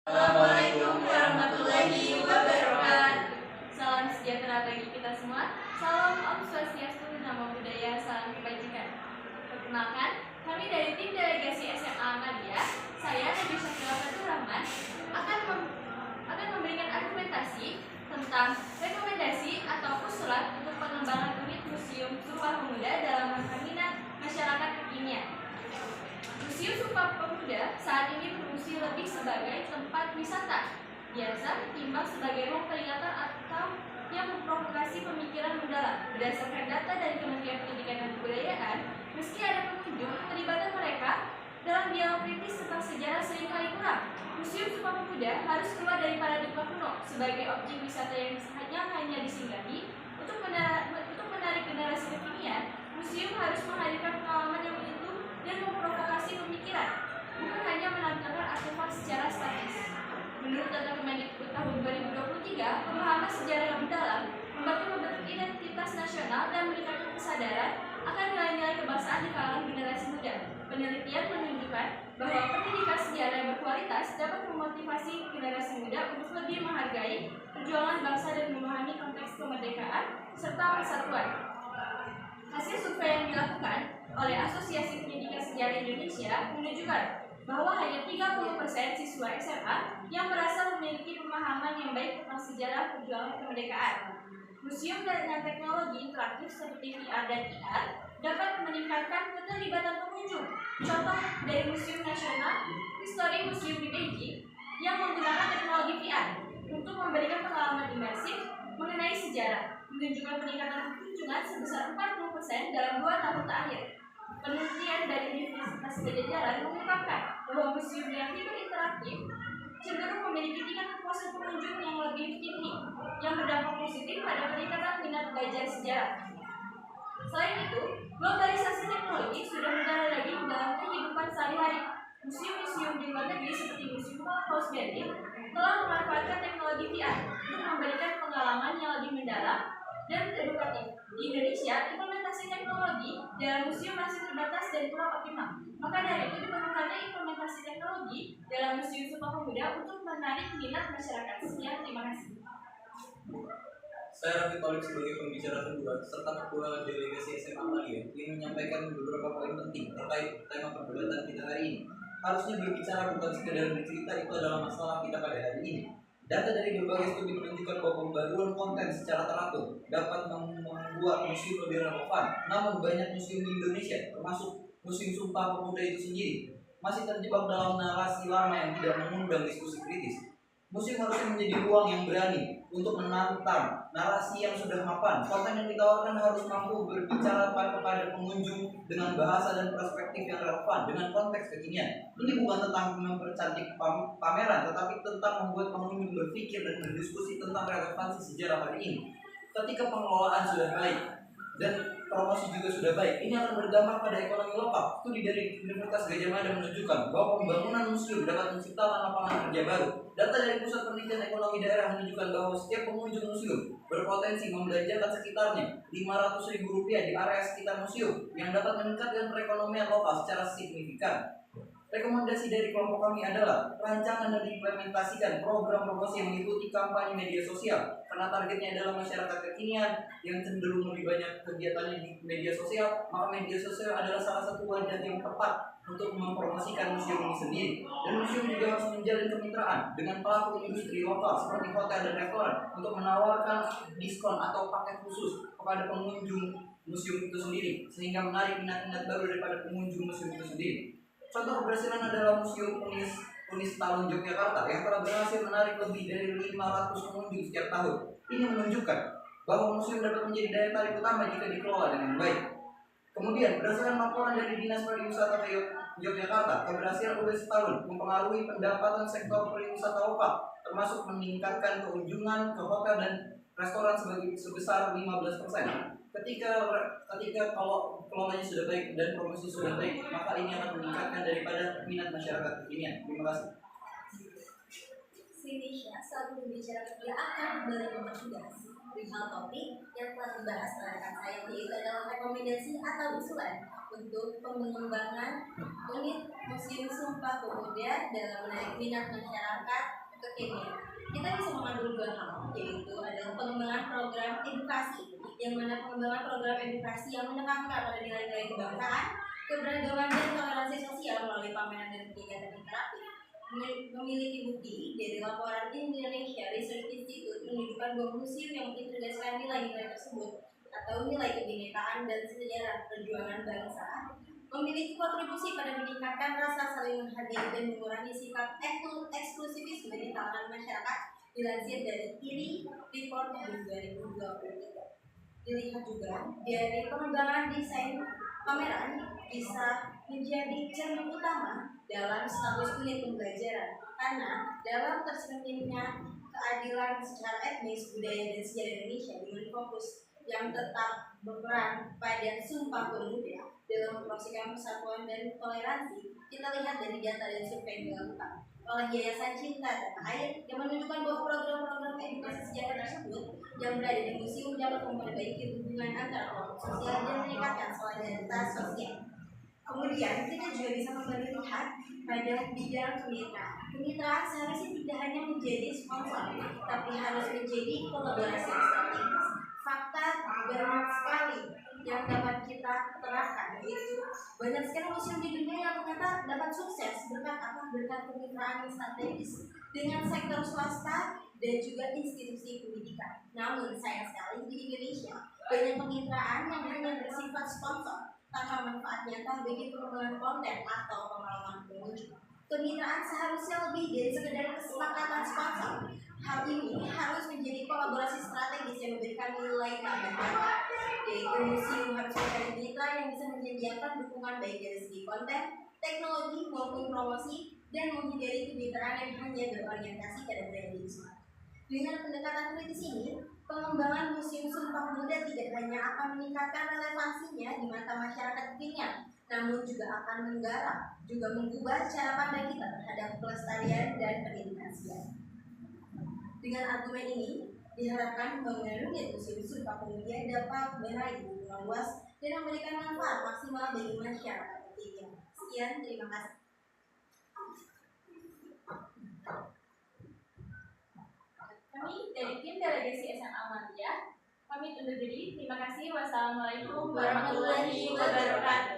Assalamualaikum warahmatullahi wabarakatuh. Salam sejahtera bagi kita semua. Salam Om Swastiastu, Namo Buddhaya, salam kebajikan. Perkenalkan, kami dari tim delegasi SMA Ahmadiyah, saya Nabi Syakila Fatur Rahman akan memberikan argumentasi tentang rekomendasi atau usulan untuk pengembangan unit Museum Sumpah Pemuda dalam rangka minat masyarakat kekinian. Museum Sumpah Pemuda saat ini berfungsi lebih sebagai tempat wisata biasa ketimbang sebagai ruang peringatan atau yang memprovokasi pemikiran mendalam. Berdasarkan data dari Kementerian Pendidikan dan Kebudayaan, meski ada pengunjung, keterlibatan mereka dalam dialog kritis tentang sejarah seringkali kurang. Museum Sumpah Pemuda harus keluar dari paradigma kuno sebagai objek wisata yang hanya disinggahi. Untuk menarik generasi kekinian, museum harus menghadirkan pengalaman yang menyentuh dan memprovokasi pemikiran, bukan hanya menampilkan artefak secara statis. Menurut data Kemendikbud tahun 2023, pemahaman sejarah yang mendalam membantu identitas nasional dan meningkatkan kesadaran akan nilai-nilai kebangsaan di kalangan generasi muda. Penelitian menunjukkan bahwa pendidikan sejarah yang berkualitas dapat memotivasi generasi muda untuk lebih menghargai perjuangan bangsa dan memahami konteks kemerdekaan serta persatuan. Hasil survei yang dilakukan oleh Asosiasi Pendidikan Sejarah Indonesia menunjukkan bahwa hanya 30% siswa SMA yang merasa memiliki pemahaman yang baik tentang sejarah perjuangan kemerdekaan. Museum dengan teknologi interaktif seperti VR dan AR dapat meningkatkan keterlibatan pengunjung. Contoh dari Museum Nasional History Museum di Beijing yang menggunakan teknologi VR untuk memberikan pengalaman imersif mengenai sejarah, menunjukkan peningkatan kunjungan sebesar 40% dalam 2 tahun terakhir. Penelitian dari Universitas Gadjah Jalan mengungkapkan bahwa museum yang hiperinteraktif cenderung memiliki tingkat kepuasan pengunjung yang lebih tinggi, yang berdampak positif pada peningkatan minat belajar sejarah. Selain itu, globalisasi teknologi sudah mendarah daging dalam kehidupan sehari-hari. Museum-museum di luar negeri seperti Museum House Berlin telah memanfaatkan teknologi VR untuk memberikan pengalaman yang lebih mendalam dan edukatif. Di Indonesia, implementasi teknologi dalam museum masih terbatas dan kurang optimal. Maka dari itu diperlukannya implementasi teknologi dalam Museum Sumpah Pemuda untuk menarik minat masyarakat. Sekian, terima kasih. Saya Raffi Talib sebagai pembicara kedua serta ketua delegasi SMA Ahmadiyah ingin menyampaikan beberapa poin penting terkait tema perdebatan kita hari ini. Harusnya berbicara bukan sekedar bercerita, itu adalah masalah kita pada hari ini. Data dari berbagai studi menunjukkan bahwa pembaruan konten secara teratur dapat membuat museum lebih relevan. Namun banyak museum di Indonesia, termasuk Museum Sumpah Pemuda itu sendiri, masih terjebak dalam narasi lama yang tidak mengundang diskusi kritis. Museum harusnya menjadi ruang yang berani untuk menantang narasi yang sudah mapan. Konten yang ditawarkan harus mampu berbicara kepada pengunjung dengan bahasa dan perspektif yang relevan dengan konteks kekinian. Ini bukan tentang mempercantik pameran, tetapi tentang membuat pengunjung berpikir dan berdiskusi tentang relevansi sejarah hari ini. Ketika pengelolaan sudah baik dan promosi juga sudah baik, ini akan berdampak pada ekonomi lokal. Studi dari Universitas Gadjah Mada menunjukkan bahwa pembangunan museum dapat menciptakan lapangan kerja baru. Data dari Pusat Penelitian Ekonomi Daerah menunjukkan bahwa setiap pengunjung museum berpotensi membelanjakan sekitarnya Rp500.000 di area sekitar museum yang dapat meningkatkan perekonomian lokal secara signifikan. Rekomendasi dari kelompok kami adalah rancangan dan diimplementasikan program promosi yang mengikuti kampanye media sosial, karena targetnya adalah masyarakat kekinian yang cenderung lebih banyak kegiatannya di media sosial. Maka media sosial adalah salah satu wadah yang tepat untuk mempromosikan museum ini sendiri. Dan museum juga harus menjalin kemitraan dengan pelaku industri lokal seperti hotel dan restoran untuk menawarkan diskon atau paket khusus kepada pengunjung museum itu sendiri, sehingga menarik minat-minat baru daripada pengunjung museum itu sendiri. Contoh keberhasilan adalah Museum Unis Talun Yogyakarta yang telah berhasil menarik lebih dari 500 pengunjung setiap tahun. Ini menunjukkan bahwa museum dapat menjadi daya tarik utama jika dikelola dengan baik. Kemudian, berdasarkan laporan dari Dinas Pariwisata Yogyakarta, keberhasilan UNES Talun mempengaruhi pendapatan sektor pariwisata lokal, termasuk meningkatkan keunjungan ke hotel dan restoran sebesar 15%. Ketika kalau kelolanya sudah baik dan promosi sudah baik, maka ini akan meningkatkan daripada minat masyarakat kekinian. Terima kasih. Indonesia selalu berbicara kedua akan kembali membahas perihal topik yang telah dibahas oleh rekan saya, yaitu adalah rekomendasi atau usulan untuk pengembangan Unit Museum Sumpah Pemuda dalam menarik minat masyarakat kekinian. Kita bisa mengambil dua hal, yaitu adalah pengembangan program edukasi, yang mana pengembangan program edukasi yang menekankan pada nilai-nilai kebangsaan, keberagaman dan toleransi sosial melalui pameran dan kegiatan interaktif. Memiliki bukti dari laporan Indonesia Research Institute menunjukkan bahwa museum yang mengintegrasikan nilai-nilai tersebut atau nilai kebinekaan dan sejarah perjuangan bangsa memiliki kontribusi pada meningkatkan rasa saling menghargai dan mengurangi sifat eksklusivisme di kalangan masyarakat, dilansir dari IRI Report tahun 2023. Dilihat juga dari pengembangan desain pameran bisa menjadi cermin utama dalam status unit pembelajaran, karena dalam tercerminnya keadilan secara etnis, budaya, dan sejarah Indonesia dengan fokus yang tetap berperan pada Sumpah Pemuda dalam mempromosikan persatuan dan toleransi. Kita lihat dari data dan survei yang dilakukan oleh Yayasan Cinta Tanah Air yang menunjukkan bahwa program-program edukasi sejarah tersebut yang berada di museum dapat memperbaiki hubungan antara kelompok sosial dan meningkatkan solidaritas sosial. Kemudian kita juga bisa kembali lihat pada bidang kemitraan. Kemitraan seharusnya tidak hanya menjadi sponsor, tapi harus menjadi kolaborasi yang strategis. Fakta banyak sekali yang dapat kita terapkan, yaitu banyak sekali museum di dunia yang ternyata dapat sukses berkat kemitraan yang strategis dengan sektor swasta dan juga institusi pendidikan. Namun sayang sekali di Indonesia banyak kemitraan yang hanya bersifat sponsor tanpa manfaat nyata bagi pengembangan konten atau pengalaman pengunjung. Kemitraan seharusnya lebih dari sekedar kesepakatan sponsor. Hal ini harus menjadi kolaborasi strategis yang memberikan nilai tambah, yaitu museum harus mencari mitra yang bisa menyediakan dukungan baik dari segi konten, teknologi maupun promosi, dan menghindari kemitraan yang hanya berorientasi pada branding. Dengan pendekatan kritis ini, pengembangan Museum Sumpah Pemuda tidak hanya akan meningkatkan relevansinya di mata masyarakat kekinian, namun juga akan menggarap, juga mengubah cara pandang kita terhadap pelestarian dan pendidikan sejarah. Dengan argumen ini, diharapkan pembangunan unit Museum Sumpah Pemuda dapat meraih dukungan luas dan memberikan manfaat maksimal bagi masyarakat kekinian. Sekian, terima kasih. Kami dari tim delegasi SMA Muhammadiyah pamit undur diri. Terima kasih. Wassalamualaikum warahmatullahi wabarakatuh.